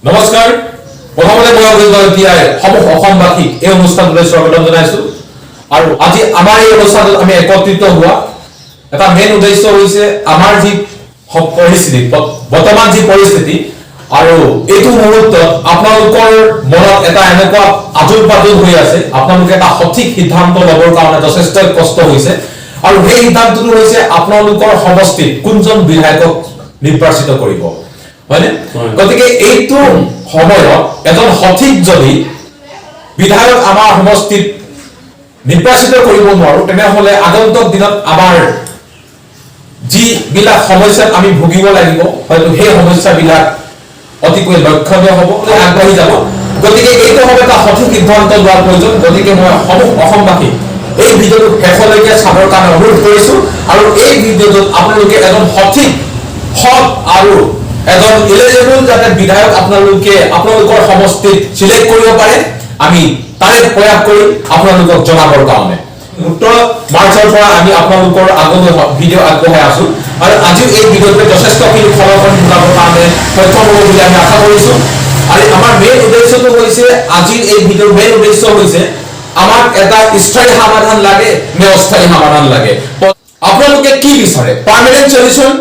নমস্কাৰ প্ৰথমতে মই অভিজ্ঞতাই সমূহ অসমবাসীক এই অনুষ্ঠানলৈ স্বাগতম জনাইছো আৰু আজি আমাৰ এই অনুষ্ঠানত আমি একত্ৰিত হোৱা এটা মেইন উদ্দেশ্য হৈছে আমাৰ যি পৰিস্থিতি বৰ্তমান যি পৰিস্থিতি আৰু এইটো মুহূৰ্তত আপোনালোকৰ মনত এটা এনেকুৱা আজুল-পাজুল হৈ আছে আপোনালোকে এটা সঠিক সিদ্ধান্ত ল'বৰ কাৰণে যথেষ্ট কষ্ট হৈছে আৰু সেই সিদ্ধান্তটো হৈছে আপোনালোকৰ সমষ্টিত কোনজন বিধায়কক নিৰ্বাচিত কৰিব হয়নে গতিকে এইটো সময়ত এজন সঠিক যদি বিধায়ক আমাৰ সমষ্টিত নিৰ্বাচিত কৰিব নোৱাৰো তেনেহলে আগন্তুক দিনত আমাৰ যি বিলাক সমস্যাত আমি ভুগিব লাগিব হয়তো সেই সমস্যাবিলাক অতিকৈ লক্ষণীয় হ'ব আগবাঢ়ি যাব গতিকে এইটো হ'ব এটা সঠিক সিদ্ধান্ত লোৱাৰ প্ৰয়োজন গতিকে মই সমূহ অসমবাসী এই ভিডিঅ'টো শেষলৈকে চাবৰ কাৰণে অনুৰোধ কৰিছো আৰু এই ভিডিঅ'টোত আপোনালোকে এজন সঠিক সৎ আৰু এজন এলিজিবল যাতে বিধায়ক আপোনালোকৰ সমষ্টিত সিলেক্ট কৰিব পাৰে আমি তাৰে প্ৰয়াস কৰি আপোনালোকক জনাবৰ কাৰণে উত্তৰ মাৰ্চৰ পৰা আমি আপোনালোকৰ আগলৈ ভিডিঅ' আগবঢ়াই আছো আৰু আজিও এই ভিডিঅ'টোৱে যথেষ্টখিনি ফলাফল যোগাবৰ কাৰণে সক্ষম হ'ব বুলি আমি আশা কৰিছো আৰু আমাৰ মেইন উদ্দেশ্যটো হৈছে আজিৰ এই ভিডিঅ'ৰ মেইন উদ্দেশ্য হৈছে আমাক এটা স্থায়ী সমাধান লাগে নে অস্থায়ী সমাধান লাগে আপোনালোকে কি বিচাৰে পাৰ্মানেন্ট সলিউশন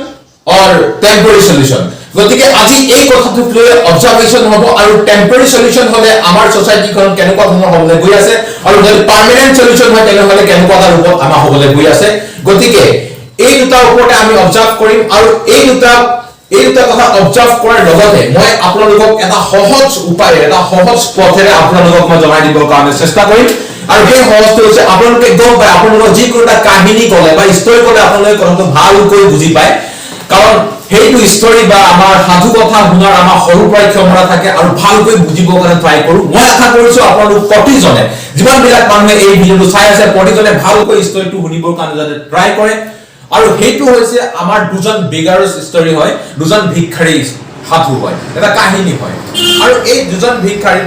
অৰ টেম্পৰেৰী সলিউশন গতিকে আজি এই কথাটোক লৈ অবজাৰভেশন হ'ব আৰু টেম্পৰেৰী সলিউশন হলে আমাৰ সোসাইটিখন কেনেকুৱা ধৰণৰ হ'বলৈ গৈ আছে আৰু যদি পাৰ্মানেন্ট সলিউশন হয় তেনেহলে কেনেকুৱা এটা ৰূপত আমাৰ হ'বলৈ গৈ আছে গতিকে এই দুটা ওপৰতে আমি অবজাৰ্ভ কৰিম আৰু এই দুটা কথা অবজাৰ্ভ কৰাৰ লগতে মই আপোনালোকক এটা সহজ উপায় এটা সহজ পথেৰে আপোনালোকক মই জনাই দিবৰ কাৰণে চেষ্টা কৰিম আৰু সেই সহজটো হৈছে আপোনালোকে গম পায় আপোনালোকৰ যিকোনো এটা কাহিনী ক'লে বা ষ্টৰী ক'লে আপোনালোকে কথাটো ভালকৈ বুজি পায় কাৰণ সেইটো ষ্টৰী বা আমাৰ সাধু কথা শুনাৰ আমাৰ সৰু পৰাই ক্ষমতা থাকে আৰু ভালকৈ বুজিবৰ কাৰণে ট্ৰাই কৰো মই আশা কৰিছো আপোনালোক প্ৰতিজনে যিমান বিলাক মানুহে এই ভিডিঅ'টো চাই আছে প্ৰতিজনে ভালকৈ ষ্টৰীটো শুনিবৰ কাৰণে যাতে ট্ৰাই কৰে আৰু সেইটো হৈছে আমাৰ দুজন বেগাৰছ ষ্টৰী হয় দুজন ভিক্ষাৰী সাধু হয় এটা কাহিনী হয় আৰু এই দুজন ভিক্ষাৰী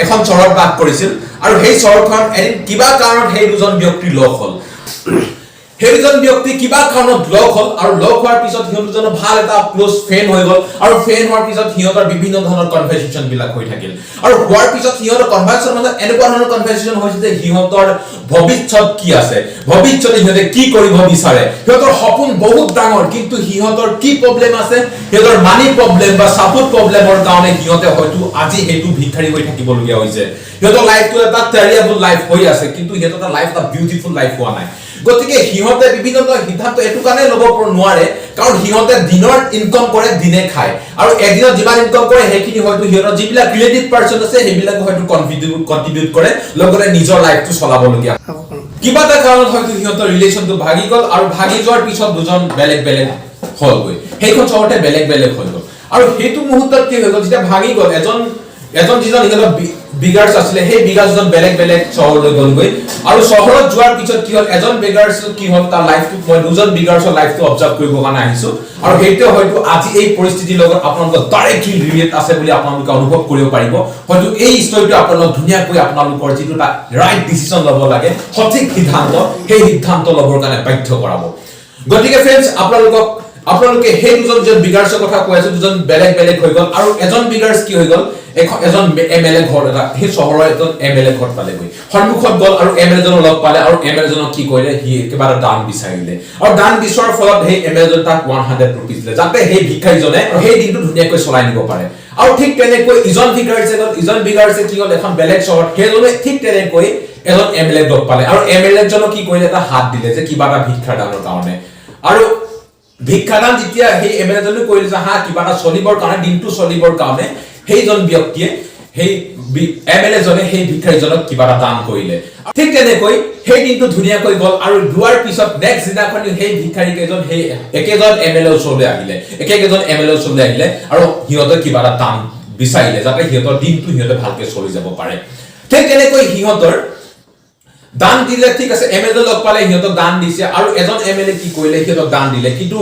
এখন চহৰত বাস কৰিছিল আৰু সেই চহৰখন এদিন কিবা কাৰণত সেই দুজন ব্যক্তি লগ হ'ল সেই দুজন ব্যক্তি কিবা কাৰণত লগ হ'ল আৰু লগ হোৱাৰ পিছত সিহঁত দুজনৰ ভাল এটা ক্লোজ ফ্ৰেণ্ড হৈ গ'ল আৰু ফ্ৰেণ্ড হোৱাৰ পিছত সিহঁতৰ বিভিন্ন ধৰণৰ কনভাৰচেচন বিলাক হৈ থাকিল আৰু হোৱাৰ পিছত সিহঁতৰ কনভাৰচেচন মানে এনেকুৱা ধৰণৰ কনভাৰচেচন হৈছে যে সিহঁতৰ ভৱিষ্যত কি আছে ভৱিষ্যতে সিহঁতে কি কৰিব বিচাৰে সিহঁতৰ সপোন বহুত ডাঙৰ কিন্তু সিহঁতৰ কি প্ৰব্লেম আছে সিহঁতৰ মানি প্ৰব্লেম বা সাপোৰ্ট প্ৰব্লেমৰ কাৰণে সিহঁতে হয়তো আজি হেতু ভিক্ষাৰী হৈ থাকিবলগীয়া হৈছে সিহঁতৰ লাইফটো এটা টেৰিয়েবল লাইফ হৈ আছে কিন্তু সিহঁতৰ এটা লাইফ এটা বিউটিফুল লাইফ হোৱা নাই গতিকে সিহঁতে বিভিন্ন সিদ্ধান্ত এটো কাৰণে ল'ব নোৱাৰে কাৰণ সিহঁতে দিনৰ ইনকাম কৰে দিনে খায় আৰু একদিনত যিমান ইনকাম কৰে সেইখিনি হয়তো সিহঁতৰ যিবিলাক ৰিলেটিভ পাৰ্সন আছে সেইবিলাক হয়তো কন্ট্ৰিবিউট কৰে লগতে নিজৰ লাইফটো চলাবলগীয়া কিবা এটা কাৰণত হয়তো সিহঁতৰ ৰিলেচনটো ভাগি গ'ল আৰু ভাগি যোৱাৰ পিছত দুজন বেলেগ বেলেগ হ'লগৈ সেইখন চহৰতে বেলেগ বেলেগ হৈ গ'ল আৰু সেইটো মুহূৰ্তত কি হৈ গ'ল যেতিয়া ভাগি গ'ল এজন যিজন সিহঁতৰ বিগাৰ্ছ আছিলে সেই বিগাৰ্ছজন বেলেগ বেলেগ চহৰলৈ গ'লগৈ আৰু চহৰত যোৱাৰ পিছত কি হ'ল এজন বিগাৰ্ছ কি হ'ল তাৰ লাইফটো মই দুজন বিগাৰ্ছৰ লাইফটো অবজাৰ্ভ কৰিব কাৰণে আহিছো আৰু সেইটো হয়তো আজি এই পৰিস্থিতিৰ লগত আপোনালোকৰ ডাইৰেক্টলি ৰিলেট আছে বুলি আপোনালোকে অনুভৱ কৰিব পাৰিব হয়তো এই ষ্টৰীটো আপোনালোক ধুনীয়াকৈ আপোনালোকৰ যিটো এটা ৰাইট ডিসিশন ল'ব লাগে সঠিক সিদ্ধান্ত সেই সিদ্ধান্ত ল'বৰ কাৰণে বাধ্য কৰাব গতিকে ফ্ৰেণ্ডছ আপোনালোকে সেই দুজন বিগাৰ্ছৰ কথা কৈ আছে দুজন বেলেগ বেলেগ হৈ গ'ল আৰু এজন বিগাৰ্ছ কি হৈ গ'ল এজন এমএলএ ঘৰ এটা সেই চহৰৰ এজন এমএলএ ঘৰত পালেগৈ সন্মুখত গ'ল আৰু এমএলএ জনক লগ পালে আৰু এমএলএ জনক কি কৰিলে সি কিবা এটা দান বিচাৰিলে আৰু দান বিচৰাৰ ফলত সেই এমএলএ জন তাক 100 रुपीस দিলে যাতে সেই ভিক্ষাৰীজনে সেই দিনটো ধুনীয়াকৈ চলাই নিব পাৰে আৰু ঠিক তেনেকৈ ইজন বিগাৰ্ছে কি হ'ল এখন বেলেগ চহৰত সেইজনে ঠিক তেনেকৈ এজন এমএলএ লগ পালে আৰু এমএলএ জনক কি কৰিলে এটা হাত দিলে যে কিবা এটা ভিক্ষা দানৰ কাৰণে আৰু ভিক্ষাদান যেতিয়া সেই এমএলএ জনে কৰিলে যে হা কিবা এটা চলিবৰ কাৰণে দিনটো চলিবৰ কাৰণে সেইজন ব্যক্তিয়ে সেই এমএলএ জনে সেই ভিক্ষাৰীজনক কিবা এটা দান কৰিলে ঠিক তেনেকৈ সেই দিনটো ধুনীয়াকৈ গ'ল আৰু দুৱাৰ পিছত নেক্সট দিনাখন সেই ভিক্ষাৰী কেজন সেই একেজন এমএলএ ওচৰলৈ আহিলে আৰু সিহঁতে কিবা এটা দান বিচাৰিলে যাতে সিহঁতৰ দিনটো সিহঁতে ভালকৈ চলি যাব পাৰে ঠিক তেনেকৈ সিহঁতৰ দান দিলে ঠিক আছে এমএলএ লগ পালে সিহঁতক দান দিছে আৰু এজন এমএলএ কি কৰিলে সিহঁতক দান দিলে কিন্তু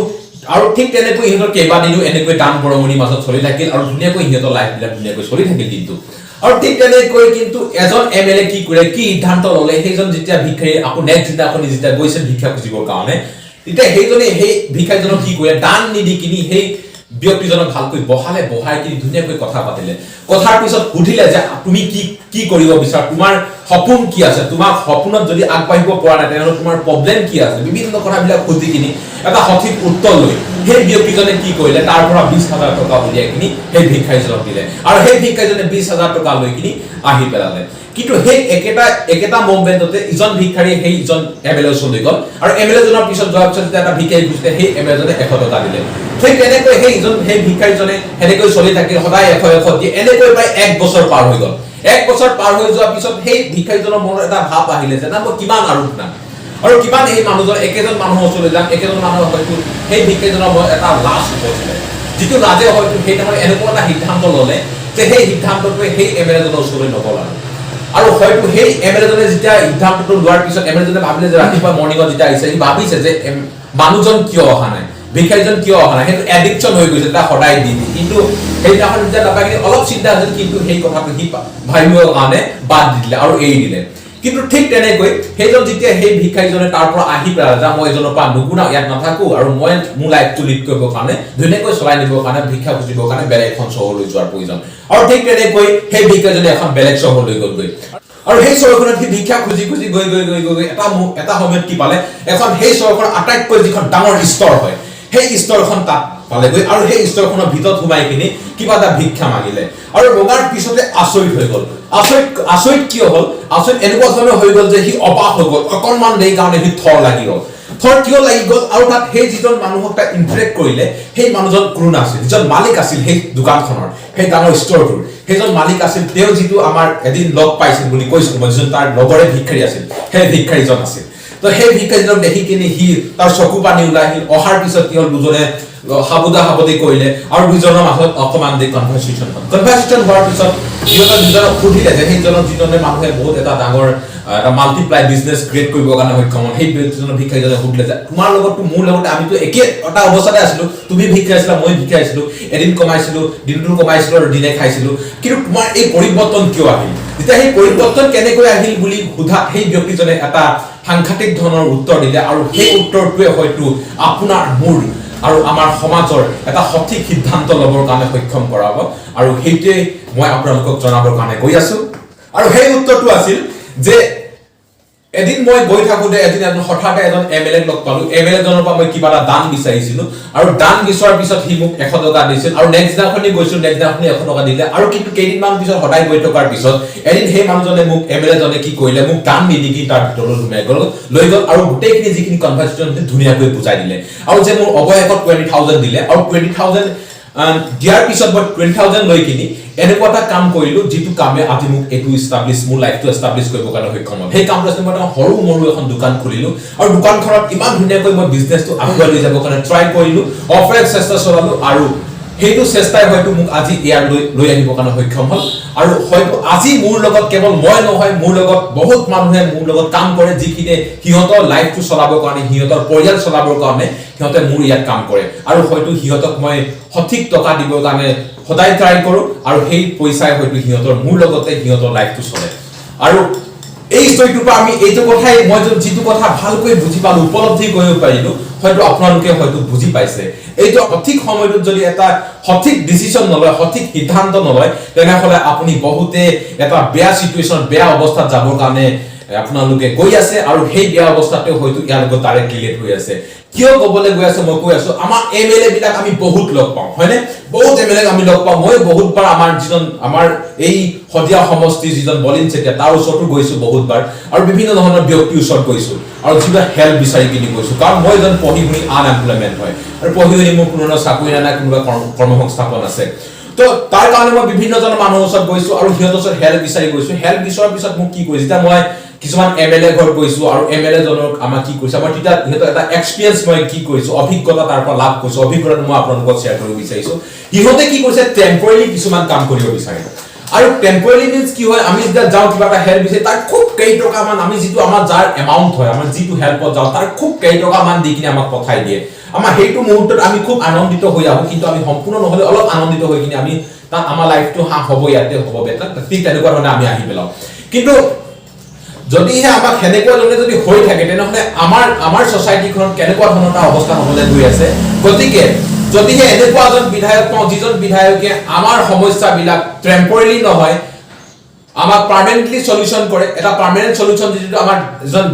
আৰু ঠিক তেনেকৈ সিহঁতৰ কেইবাদিনো এনেকৈ দান বৰঙণি মাজত চলি থাকিল আৰু ধুনীয়াকৈ সিহঁতৰ লাইফবিলাক ধুনীয়াকৈ চলি থাকিল কিন্তু আৰু ঠিক তেনেকৈ কিন্তু এজন এমএলএ কি কৰে কি সিদ্ধান্ত ল'লে সেইজন যেতিয়া ভিক্ষাৰী আকৌ নেক্সট দিনাখন যেতিয়া গৈছে ভিক্ষা খুজিবৰ কাৰণে তেতিয়া সেইজনে সেই ভিক্ষাৰীজনক কি কৰে দান নিদি কিনি সেই ব্যক্তিজনক ভালকৈ বহাই কি ধুনীয়াকৈ কথা পাতিলে কথাৰ পিছত সুধিলে যে তুমি কি কৰিব বিচাৰা তোমাৰ সপোন কি আছে তোমাৰ সপোনত যদি আগবাঢ়িব পৰা নাই তেনে তোমাৰ প্ৰবলেম কি আছে বিভিন্ন কথাবিলাক খুজি কিনি এটা সঠিক উত্তৰ লৈ সেই ব্যক্তিজনে কি কৰিলে তাৰ পৰা 20000 টকা উলিয়াই কিনি সেই ভিক্ষাৰীজনক দিলে আৰু সেই ভিক্ষাৰীজনে 20000 টকা লৈ কিনি আহি পেলালে কিন্তু সেই একেটা মোমেন্টতে ইজন ভিক্ষাৰী সেই ইজন এমএলএ চলি গল আৰু এমএলএ জনৰ পিছত যোৱাৰ পিছত এটা ভিক্ষাৰী গুচতে সেই এমএলএ জনে 100 টকা দিলে ঠিক তেনেকৈ সেই ভিক্ষাৰীজনে হেনেকৈ চলি থাকিল সদায় 100 দিয়ে এনেকৈ প্ৰায় 1 বছৰ পাৰ হৈ গল 1 বছৰ পাৰ হৈ যোৱাৰ পিছত সেই ভিক্ষাৰীজনৰ মনত এটা ভাব আহিলে যে না মই কিমান আৰু কিমান এই মানুহজন একেজন মানুহ চলি যাম একেজন মানুহ হয়তো সেই ভিক্ষাৰীজনৰ মনত এটা লাজ হৈছিলে যিটো লাজে হয়তো সেই টাইমত এনেকুৱা এটা সিদ্ধান্ত ললে যে সেই সিদ্ধান্তটোৱে সেই এমএলএ জনৰ ওচৰলৈ নগল আৰু হয়তো সেই এমএলএ জনে যেতিয়া সিদ্ধান্তটো লোৱাৰ পিছত এমএলএ জনে ভাবিলে যে ৰাতিপুৱা মৰ্নিঙত যেতিয়া আহিছে সি ভাবিছে যে মানুহজন কিয় অহা নাই ভিক্ষাৰীজন কিয় অহা নাই সেইটো এডিকচন হৈ গৈছে তাৰ সদায় দি কিন্তু সেইদিনাখন যেতিয়া নাপাই অলপ চিন্তা হৈছিল কিন্তু সেই কথাটো সি ভাবিবৰ কাৰণে বাদ দিলে আৰু এৰি দিলে কিন্তু ঠিক তেনেকৈ সেইজন যেতিয়া সেই ভিক্ষাৰীজনে তাৰ পৰা আহি পেলালে যে মই এজনৰ পৰা নুগুণা ইয়াত নাথাকো আৰু মই মোৰ লাইফটো লিড কৰিবৰ কাৰণে ধুনীয়াকৈ চলাই নিবৰ কাৰণে ভিক্ষা খুজিবৰ কাৰণে বেলেগ এখন চহৰলৈ যোৱাৰ প্ৰয়োজন আৰু ঠিক তেনেকৈ সেই ভিক্ষাৰীজনে এখন বেলেগ চহৰলৈ গ'লগৈ আৰু সেই চহৰখনত সি ভিক্ষা খুজি গৈ এটা সময়ত কি পালে এখন সেই চহৰখনৰ আটাইতকৈ যিখন ডাঙৰ স্তৰ হয় সেই স্তৰখন তাত পালেগৈ আৰু সেই স্তৰখনৰ ভিতৰত সোমাই কিনি কিবা এটা ভিক্ষা মাগিলে আৰু মগাৰ পিছতে আচৰিত হৈ গল আচৰিত কিয় হল আচৰিত এনেকুৱা ধৰণৰ হৈ গল যে সি অপাস হৈ গল অকণমান দেৰি কাৰণে সি থৰ লাগি গল থৰ কিয় লাগি গল আৰু তাত সেই যিজন মানুহক তাক ইন্টাৰেক্ট কৰিলে সেই মানুহজন কোনো নাছিল যিজন মালিক আছিল সেই দোকানখনৰ সেই ডাঙৰ ষ্টৰটোৰ সেইজন মালিক আছিল তেওঁ যিটো আমাৰ এদিন লগ পাইছিল বুলি কৈছিল মই যিজন তাৰ লগৰে ভিক্ষাৰী আছিল সেই ভিক্ষাৰীজন আছিল তো সেই ভিক্ষাৰীজনক দেখি কিনি সি তাৰ চকু পানী ওলাই আহিল অহাৰ পিছত কি হল দুজনে হাবুদি কৰিলে আৰু দুজনৰ মাজত অকমান দি কনভাৰসেচন হোৱাৰ পিছত সিহঁতৰ দুজনক সুধিলে যে সেইজনৰ যিজনে মানুহে বহুত এটা ডাঙৰ এটা মাল্টিপ্লাই বিজনেছ ক্ৰিয়েট কৰিবৰ কাৰণে সক্ষম হ'ল সেই ব্যক্তিজনৰ ভিক্ষাৰীজনে সুধিলে যে তোমাৰ লগতো মোৰ লগতে আমিতো একে এটা অৱস্থাতে আছিলো তুমি ভিক্ষাৰী আছিলা মই ভিক্ষাৰী আছিলো এদিন কমাইছিলো দিনটো কমাইছিলো আৰু দিনে খাইছিলো কিন্তু তোমাৰ এই পৰিৱৰ্তন কিয় আহিল যেতিয়া সেই পৰিৱৰ্তন কেনেকৈ আহিল বুলি সোধা সেই ব্যক্তিজনে এটা সাংঘাতিক ধৰণৰ উত্তৰ দিলে আৰু সেই উত্তৰটোৱে হয়তো আপোনাৰ মোৰ আৰু আমাৰ সমাজৰ এটা সঠিক সিদ্ধান্ত ল'বৰ কাৰণে সক্ষম কৰাব আৰু সেইটোৱে মই আপোনালোকক জনাবৰ কাৰণে গৈ আছো আৰু সেই উত্তৰটো আছিল যে এদিন মই গৈ থাকোতে এদিন হঠাতে এজন এমএলএ লগ পালো এমএলএ জনৰ পৰা মই কিবা এটা দান বিচাৰিছিলো আৰু দান বিচৰাৰ পিছত সি মোক 100 টকা দিছিল আৰু নেক্সট দিনাখনি গৈছিল নেক্সট দিনাখনি 100 টকা দিলে আৰু কিন্তু কেইদিনমান পিছত সদায় গৈ থকাৰ পিছত এদিন সেই মানুহজনে মোক এমএলএ জনে কি কৰিলে মোক দান নিদি কি তাৰ ভিতৰলৈ সোমাই গ'ল লৈ গ'ল আৰু গোটেইখিনি যিখিনি কনভাৰসেচন ধুনীয়াকৈ বুজাই দিলে আৰু যে মোৰ অৱশেষত 20000 দিলে আৰু 20000 দিয়াৰ পিছত মই 20000 লৈ কিনি এনেকুৱা এটা কাম কৰিলো যিটো কামে আজি মোক এটো এস্টাবলিশ মোৰ লাইফটো এস্টাবলিশ কৰিবৰ কাৰণে সক্ষম হ'ল সেই কামটো আছিল মই এটা সৰু মৰু এখন দোকান খুলিলো আৰু দোকানখনত ইমান ধুনীয়াকৈ মই বিজনেছটো আগুৱাই লৈ যাবৰ কাৰণে ট্ৰাই কৰিলো অফাৰ চেষ্টা চলালো আৰু সেইটো চেষ্টাই হয়তো মোক আজি ইয়াৰ লৈ আহিবৰ কাৰণে সক্ষম হ'ল আৰু হয়তো আজি মোৰ লগত কেৱল মই নহয় মোৰ লগত বহুত মানুহে মোৰ লগত কাম কৰে যিখিনে হিহঁতৰ লাইফটো চলাবৰ কাৰণে হিহঁতৰ পৰিয়াল চলাবৰ কাৰণে হিহঁতে মোৰ ইয়াত কাম কৰে আৰু হয়তো হিহঁতক মই সঠিক টকা দিবৰ কাৰণে সদায় ট্ৰাই কৰো আৰু সেই পইচাই হয়তো হিহঁতৰ মোৰ লগতে হিহঁতৰ লাইফটো চলে আৰু এই ষ্টৰীটোৰ পৰা আমি এইটো কথাই মই যিটো কথা ভালকৈ বুজি পালো উপলব্ধি কৰিব পাৰিলো হয়তো আপোনালোকে হয়তো বুজি পাইছে এইটো সঠিক সময়ত যদি এটা সঠিক ডিসিশন নলয় সঠিক সিদ্ধান্ত নলয় তেনেহলে আপুনি বহুতে এটা বেয়া সিচুৱেচন বেয়া অৱস্থাত যাবৰ কাৰণে আপোনালোকে গৈ আছে আৰু সেই বেয়া অৱস্থাতে হয়তো ইয়াৰ লগত ডাইৰেক্ট ৰিলেট হৈ আছে কিয় কবলে গৈ আছে মই কৈ আছো আমাৰ এমএলএ বিলাক আমি বহুত লগ পাওঁ হয়নে বহুত এমএলএ আমি লগ পাওঁ মই বহুতবাৰ আমাৰ এই হদিয়া সমষ্টি যিজন বলিন চেতিয়া তাৰ ওচৰতো গৈছো বহুতবাৰ আৰু বিভিন্ন ধৰণৰ ব্যক্তিৰ ওচৰত গৈছো আৰু যিবা হেল্প বিচাৰি কিনি গৈছো কাৰণ মই এজন পঢ়ি শুনি আনএমপ্লয়মেন্ট হয় আৰু পঢ়ি শুনি মোৰ কোনো চাকৰি নাই কোনোবা কৰ্মসংস্থাপন আছে তো তাৰ কাৰণে মই বিভিন্ন জন মানুহৰ ওচৰত গৈছো আৰু সিহঁতৰ ওচৰত হেল্প বিচাৰি গৈছো হেল্প বিচৰাৰ পিছত মোক কি কৰিছে যেতিয়া মই কিছুমান এমএলএ ঘৰ গৈছো আৰু এমএলএ জনক আমাক কি কৈছে মই তেতিয়া ইহঁতৰ এটা এক্সপেৰিয়েন্স মই কি কৰিছো অভিজ্ঞতা তাৰ পৰা লাভ কৰিছো অভিজ্ঞতা মই আপোনালোকক শেয়াৰ কৰিব বিচাৰিছো ইহঁতে কি কৰিছে টেম্পৰেৰী কিছুমান কাম কৰিব বিচাৰে আৰু টেম্পৰেৰী মিন্স কি হয় আমি যেতিয়া যাওঁ কিবা এটা হেল্প বিচাৰি তাৰ খুব কেই টকা মান আমি যিটো আমাৰ যাৰ এমাউন্ট হয় আমাৰ যিটো হেল্পত যাওঁ তাৰ খুব কেই টকা মান দি কিনে আমাক পঠাই দিয়ে আমাৰ সেইটো মুহূৰ্তত আমি খুব আনন্দিত হৈ আহো কিন্তু আমি সম্পূৰ্ণ নহলে অলপ আনন্দিত হৈ কিনে আমি তাত আমাৰ লাইফটো হ'ব ইয়াতে হ'ব বেটাৰ ঠিক তেনেকুৱা ধৰণে আমি আহি পেলাও কিন্তু যদিহে আমাক হেনেকুৱা ধৰণে যদি হৈ থাকে তেনেহলে আমাৰ সোসাইটিখন কেনেকুৱা ধৰণৰ এটা অৱস্থা হ'বলৈ গৈ আছে গতিকে যদিহে এনেকুৱা এজন বিধায়ক পাওঁ যিজন বিধায়কে আমাৰ সমস্যাবিলাক টেম্পৰেলি নহয় আমাক পাৰ্মানেন্টলি সলিউশন কৰে এটা পাৰ্মানেন্ট সলিউশন যেটো আমাৰ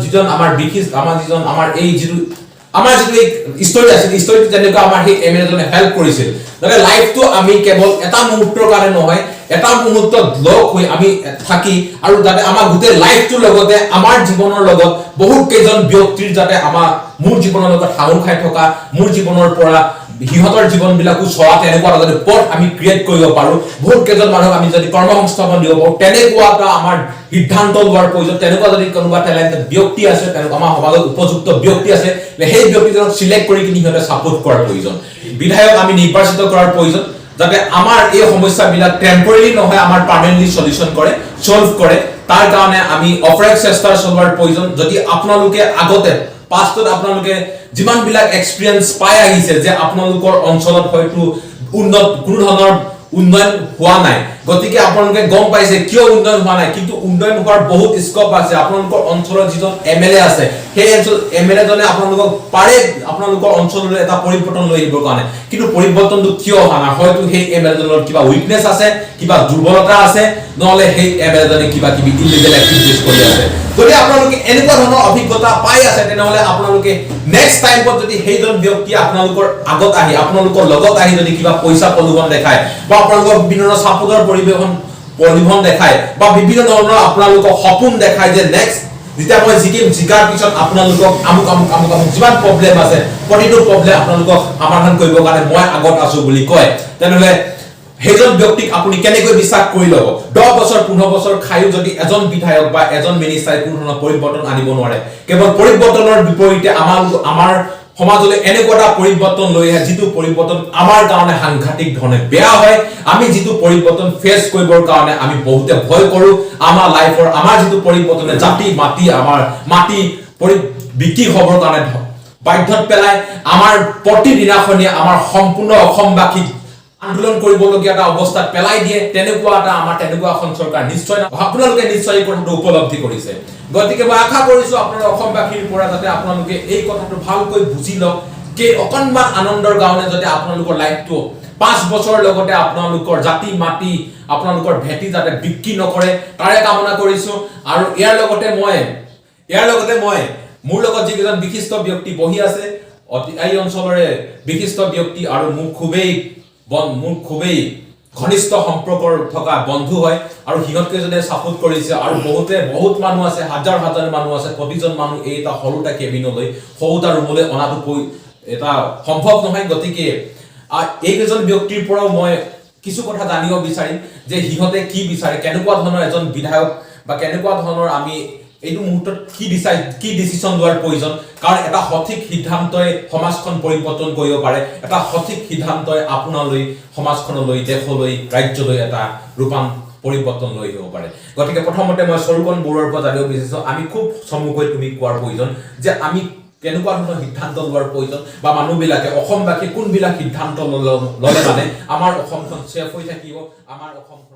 যিজন আমাৰ বিখিস আমাৰ যিজন আমাৰ এই যেটো আমাৰ যেটো স্টোৰি আছে স্টোৰিটো যেনেকুৱা আমাৰ সেই এমএলএ জনে হেল্প কৰিছিল মানে লাইফটো আমি কেৱল এটা মুহূৰ্তৰ কাৰণে নহয় এটা মুহূৰ্তত লগ হৈ আমি থাকি আৰু যাতে আমাৰ গোটেই লাইফটোৰ লগতে আমাৰ জীৱনৰ লগত বহুত কেইজন ব্যক্তিৰ যাতে আমাৰ মোৰ জীৱনৰ লগত হাউল খাই থকা মোৰ জীৱনৰ পৰা হিহতৰ জীৱন বিলাকো চলা তেনেকুৱা যদি পথ আমি ক্ৰিয়েট কৰিব পাৰো বহুত কেইজন মানুহক আমি যদি কৰ্মসংস্থাপন দিব পাৰো তেনেকুৱা এটা আমাৰ সিদ্ধান্ত লোৱাৰ প্ৰয়োজন তেনেকুৱা যদি কোনোবা টেলেন্টেড ব্যক্তি আছে তেনেকুৱা আমাৰ সমাজত উপযুক্ত ব্যক্তি আছে সেই ব্যক্তিজনক সিলেক্ট কৰি কিনি সিহঁতে সাপোৰ্ট কৰাৰ প্ৰয়োজন বিধায়ক আমি নিৰ্বাচিত কৰাৰ প্ৰয়োজন যাতে আমাৰ এই সমস্যাবিলাক টেম্পৰেলি নহয় আমাৰ পাৰ্মানেন্টলি সলিউশন কৰে সলভ কৰে তাৰ কাৰণে আমি অফৰেক চেষ্টা চলোৱাৰ প্ৰয়োজন যদি আপোনালোকে আগতে পাষ্টত আপোনালোকে যিমান বিলাক এক্সপেৰিয়েন্স পাই আহিছে যে আপোনালোকৰ অঞ্চলত হয়তো উন্নত কোনো ধৰণৰ উন্নয়ন হোৱা নাই গতিকে আপোনালোকে গম পাইছে কিয় উন্নয়ন হোৱা নাই কিন্তু উন্নয়ন হোৱাৰ বহুত স্কোপ আছে আপোনালোকৰ অঞ্চলৰ যিজন এমএলএ আছে সেই এমএলএ জনে আপোনালোকক পাৰে আপোনালোকৰ অঞ্চললৈ এটা পৰিৱৰ্তন লৈ আহিবৰ কাৰণে কিন্তু পৰিৱৰ্তনটো কিয় হোৱা নাই হয়তো সেই এমএলএ জনৰ কিবা উইকনেছ আছে কিবা দুৰ্বলতা আছে নহলে সেই এমএলএ জনে কিবা কিবি ইলিগেল এক্টিভিটিজ কৰি আছে যদি আপোনালোকে এনেকুৱা ধৰণৰ অভিজ্ঞতা পাই আছে তেনেহলে আপোনালোকে নেক্সট টাইমত যদি সেইজন ব্যক্তি আপোনালোকৰ আগত আহি আপোনালোকৰ লগত আহি যদি কিবা পইচা প্ৰলোভন দেখায় বা আপোনালোকৰ বিভিন্ন সাপোৰ্টৰ পৰিবহন দেখায় বা বিভিন্ন ধৰণৰ আপোনালোকৰ সপোন দেখায় যে নেক্সট যেতিয়া মই জিকাৰ পিছত আপোনালোকক আমুক যিমান প্ৰবলেম আছে প্ৰতিটো প্ৰবলেম আপোনালোকক সমাধান কৰিবৰ কাৰণে মই আগত আছো বুলি কয় তেনেহলে হেজন ব্যক্তিক আপুনি কেনেকৈ বিশ্বাস কৰি লব 10 বছৰ 15 বছৰ খায়ো যদি এজন বিধায়ক বা এজন মিনিষ্টাৰ কোনো ধৰণৰ পৰিৱৰ্তন আনিব নোৱাৰে কেৱল পৰিৱৰ্তনৰ বিপৰীতে আমাৰ সমাজলৈ এনেকুৱা এটা পৰিৱৰ্তন লৈ আহে যিটো পৰিৱৰ্তন আমাৰ কাৰণে সাংঘাতিক ধৰণে বেয়া হয় আমি যিটো পৰিৱৰ্তন ফেচ কৰিবৰ কাৰণে আমি বহুতে ভয় কৰো আমাৰ লাইফৰ আমাৰ যিটো পৰিৱৰ্তনে জাতি মাটি বিক্ৰী হ'বৰ কাৰণে বাধ্যত পেলাই আমাৰ প্ৰতিদিনাখনি আমাৰ সম্পূৰ্ণ অসমবাসীক আন্দোলন কৰিবলগীয়া এটা অৱস্থাত পেলাই দিয়ে তেনেকুৱা এটা আমাৰ তেনেকুৱা এখন চৰকাৰ নিশ্চয় আপোনালোকে নিশ্চয় এই কথাটো উপলব্ধি কৰিছে গতিকে মই আশা কৰিছো আপোনালোক অসমবাসীৰ পৰা যাতে আপোনালোকে এই কথাটো ভালকৈ বুজি লওক যে অকনমান আনন্দৰ কাৰণে যাতে আপোনালোকৰ লাইফটো 5 বছৰৰ লগতে আপোনালোকৰ জাতি মাটি আপোনালোকৰ ভেটি যাতে বিক্ৰী নকৰে তাৰে কামনা কৰিছো আৰু ইয়াৰ লগতে মই মোৰ লগত যিজন বিশিষ্ট ব্যক্তি বহি আছে এই অঞ্চলৰে বিশিষ্ট ব্যক্তি আৰু মোৰ খুবেই ঘনিষ্ঠ সম্পৰ্কৰ থকা বন্ধু হয় আৰু হিহঁতকেজনে সাপোৰ্ট কৰিছে আৰু বহুত মানুহ আছে হাজাৰ মানুহ আছে প্ৰতিজন মানুহ এটা সৰুটা কেবিনলৈ সৰুটা ৰুমলৈ অনাটো এটা সম্ভৱ নহয় গতিকে এইকেজন ব্যক্তিৰ পৰাও মই কিছু কথা জানিব বিচাৰিম যে হিহঁতে কি বিচাৰে কেনেকুৱা ধৰণৰ এজন বিধায়ক বা কেনেকুৱা ধৰণৰ আমি এইটো মুহূৰ্তত কি ডিসিশন লোৱাৰ প্ৰয়োজন কাৰণ এটা সঠিক সিদ্ধান্তই সমাজখন পৰিৱৰ্তন কৰিব পাৰে এটা সঠিক সিদ্ধান্তই আপোনালৈ সমাজখনলৈ দেশলৈ ৰাজ্যলৈ এটা পৰিৱৰ্তন লৈ আহিব পাৰে গতিকে প্ৰথমতে মই সৰুকণ বৰুৱাৰ পৰা জানিব বিচাৰিছো আমি খুব চমুকৈ তুমি কোৱাৰ প্ৰয়োজন যে আমি কেনেকুৱা ধৰণৰ সিদ্ধান্ত লোৱাৰ প্ৰয়োজন বা মানুহবিলাকে অসমবাসী কোনবিলাক সিদ্ধান্ত ললে মানে আমাৰ অসমখন সেফ হৈ থাকিব আমাৰ অসমখন